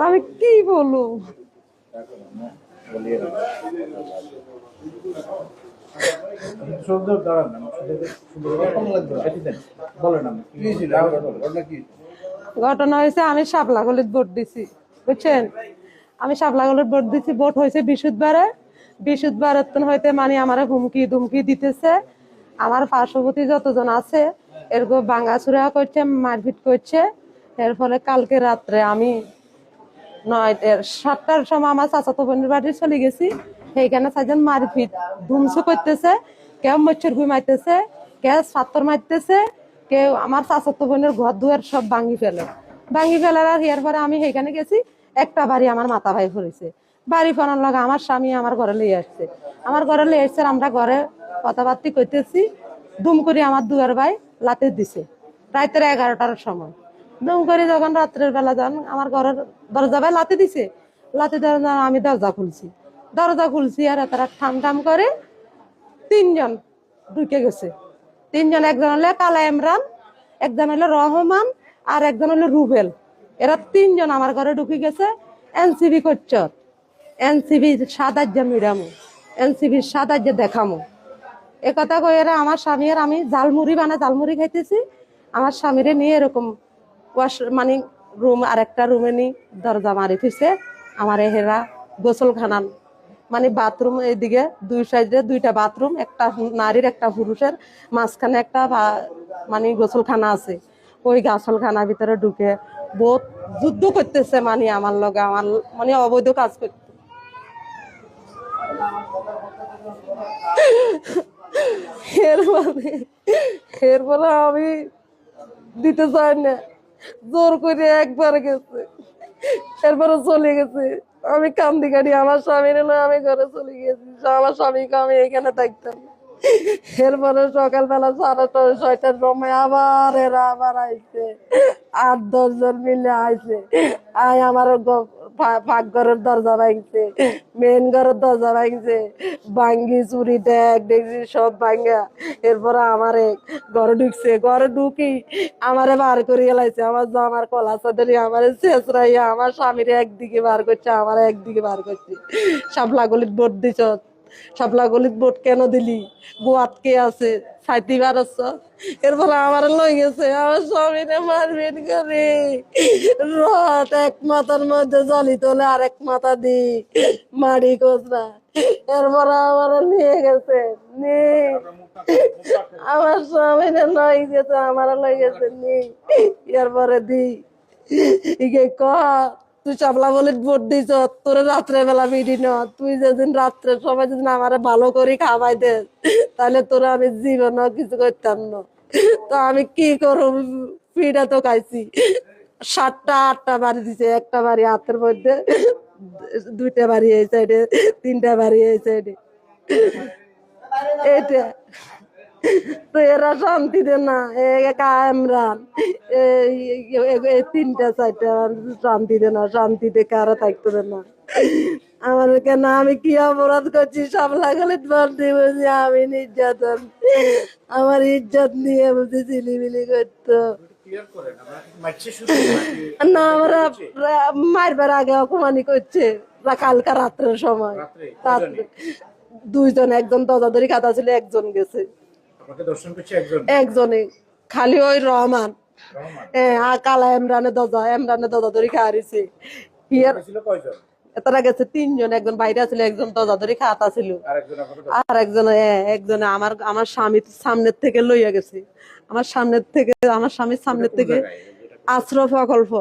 আমি কি বলবো? ঘটনা হয়েছে, আমি শাপলাগলিত ভোট দিছি, বুঝছেন? আমি শাপলাগলিত ভোট দিছি। ভোট হয়েছে বৃহস্পতিবারে হইতে মানে আমার হুমকি ধুমকি দিতেছে। আমার পার্শ্ববর্তী যতজন আছে এরকম ভাঙাচুরা করছে, মারপিট করছে। এর ফলে কালকে রাত্রে আমি 7টার সময় আমার চাচাতো বোনের বাড়ি চলে গেছি। সেইখানে চারজন মারপিট ধুমসু করতেছে, কেউ মচ্ছর ঘুমাইতেছে, কেউ ছাত্র মারতেছে, কেউ আমার চাচাতো বোনের ঘর দুয়ার সব ভাঙি ফেলার। আর এর পরে আমি সেইখানে গেছি, একটা বাড়ি আমার মাথা ভাই পড়েছে। বাড়ি ফোনার লাগে আমার স্বামী আমার ঘরে লিয়ে আসছে। আমরা ঘরে কথাবার্তি করতেছি, দুম করে আমার দুয়ার ভাই লাতে দিছে রাতের 11টার সময়। দুম করে যখন রাত্রের বেলা যান আমার ঘরের দরজা ভাই লাতে দিছে। আমি দরজা খুলছি আর তারা ঠাম ঠাম করে তিনজন ঢুকে গেছে। তিনজন, একজন হলো কালা ইমরান, একজন হলো রহমান, আর একজন হলো রুবেল। এরা তিনজন আমার ঘরে ঢুকে গেছে। এনসিবি করছ, এনসিবি সাদাজ্যা মিরামো, এনসিবি সাদাজ্যা দেখামো, এ কথা কই এরা আমার স্বামী আর আমি ঝালমুড়ি খাইতেছি। আমার স্বামীরে নিয়ে এরকম মানে রুম, আর একটা রুমে নি দরজা মারি ফিরছে। আমার হেরা গোসলখানা মানে বাথরুম, এইদিকে দুই সাইডে দুইটা বাথরুম, একটা নারীর একটা পুরুষের, মাঝখানে একটা মানে গোসলখানা আছে। ওই গোসলখানার ভিতরে ঢুকে বহুত যুদ্ধ করতেছে, মানে আমার লগে, আমার মানে অবৈধ কাজ করতে। এরপরে এরপরে আমি দিতে চাই না, জোর করে একবার গেছে, এরপরে চলে গেছে। আমি কান্দি কাটি আমার স্বামীর আমি ঘরে চলে গেছি। আমার স্বামীকে আমি এখানে থাকতাম। এরপরে সকালবেলা 6:30-6টার সময় এরা আবার আইছে, 8-10 জন মিলে আইছে। আমার পাকঘরের দরজা ভাঙছে, মেন ঘরের দরজা ভাঙছে, ভাঙ্গি চুরি ট্যাগ দেখছি সব ভাঙ্গা। এরপরে আমারে ঘরে ঢুকি আমারে বার করে গেলাইছে। আমার কলা চাদরি আমারে শেষরাইয়া আমার স্বামীরে একদিকে বার করছে, আমার একদিকে বার করছে। শাপলা গলিত ভোট দিছ, শাপলা গলিত ভোট কেন দিলি, গোয়াত কে আছে, সাইতি বারছ। এরপরে আমার লই গেছে, আমার স্বামীরে মারবেন করে রথ এক মাথার মধ্যে জলি তোলে, আরেক মাথা দি মাড়ি কোচরা। এরপরে আমার নিয়ে গেছে, আমার স্বামীরে লই গেছে, আমার লই গেছে নি। এরপরে দি ইকে ক তুই চাপলা বলে ভোট দিছ, তোর রাত্রে বেলা বিড়ি ন, তুই যেদিন রাত্রে সময় যেদিন আমার ভালো করে খাওয়াই দে, তাহলে তোরা আমি জীবন কিছু করতাম না। তো আমি কি করব, পিঠা তো খাইছি। 7টা-8টা বাড়ি দিছে, একটা বাড়ি হাতের মধ্যে, 2টা বাড়ি এই সাইডে, 3টা বাড়ি এই সাইডে। এইটা তো এরা শান্তি দে না, ইমরান এই 3টা-4টা শান্তি দে না, শান্তিতে কারো থাকতে দে না। আমার কেন, আমি কি অপরাধ করছি? সব লাগালে বলছি আমি নির্যাতন, আমার ইজ্জত নিয়ে বলছি চিলিমিলি করতো না। আমরা মারবার আগে অপমানি করছে কালকা রাত্রের সময়। দুইজন, একজন দরজাদরি খাতা ছিল, একজন গেছে, একজনে খালি ওই রহমান। কালা ইমরানের দরজা ধরে খাওয়াইছে। তারা গেছে 3জন, একজন বাইরে ছিল, একজন দরজা ধরে খাতা ছিল, আর একজনে আমার স্বামীর সামনের থেকে লইয়া গেছে। আমার স্বামীর সামনের থেকে আশ্রয় প্রকল্প